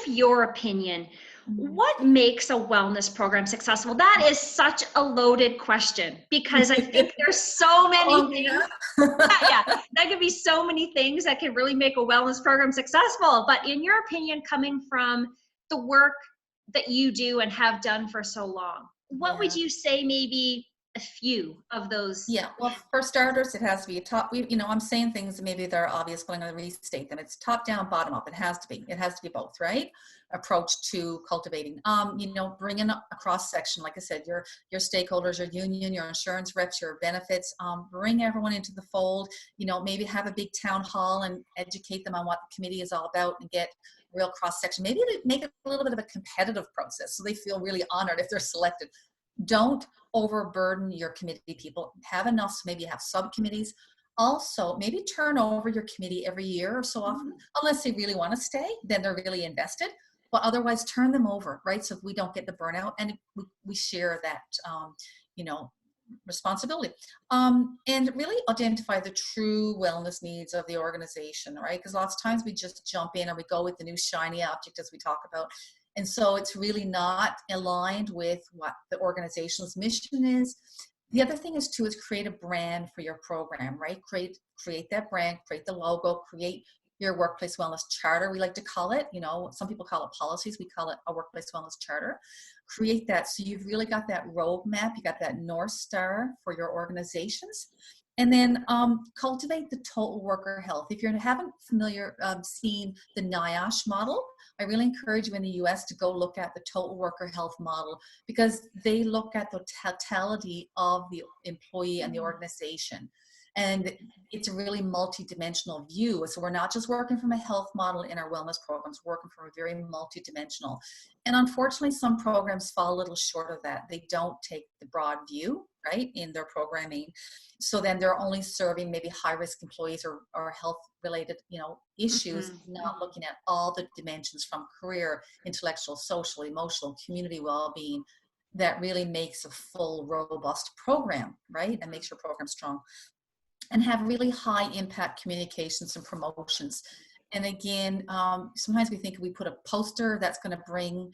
your opinion, Mhm. what makes a wellness program successful? That is such a loaded question because I think there's so many Long things. enough. Yeah, that could be so many things that can really make a wellness program successful. But in your opinion, coming from the work that you do and have done for so long, what would Yeah. you say maybe a few of those? Yeah, well, for starters, it has to be a top. I'm saying things that maybe they're obvious, but I'm going to restate them. It's top down, bottom up. It has to be. It has to be both, right? Approach to cultivating. Bring in a cross section. Like I said, your stakeholders, your union, your insurance reps, your benefits. Bring everyone into the fold. Maybe have a big town hall and educate them on what the committee is all about, and get real cross section. Maybe make it a little bit of a competitive process, so they feel really honored if they're selected. Don't overburden your committee people. Have enough, so maybe have subcommittees. Also, maybe turn over your committee every year or so often, unless they really want to stay, then they're really invested. But otherwise, turn them over, right? So we don't get the burnout, and we share that, you know, responsibility. And really identify the true wellness needs of the organization, right? Because lots of times we just jump in and we go with the new shiny object, as we talk about. And so it's really not aligned with what the organization's mission is. The other thing is too, is create a brand for your program, right? Create that brand, create the logo, create your workplace wellness charter, we like to call it. Some people call it policies, we call it a workplace wellness charter. Create that, so you've really got that roadmap, you got that North Star for your organizations. And then cultivate the total worker health. If you haven't seen the NIOSH model, I really encourage you in the US to go look at the total worker health model, because they look at the totality of the employee and the organization. And it's a really multi-dimensional view. So we're not just working from a health model in our wellness programs, we're working from a very multi-dimensional. And unfortunately, some programs fall a little short of that. They don't take the broad view, right, in their programming. So then they're only serving maybe high-risk employees or health-related, issues, not looking at all the dimensions from career, intellectual, social, emotional, community well-being, that really makes a full, robust program, right, and makes your program strong. And have really high impact communications and promotions. And again, sometimes we think we put a poster that's going to bring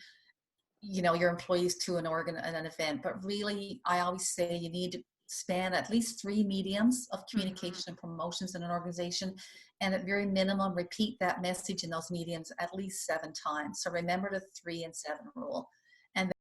your employees to an event, but really I always say you need to span at least 3 mediums of communication and promotions in an organization, and at very minimum repeat that message in those mediums at least 7 times. So remember the 3 and 7 rule. And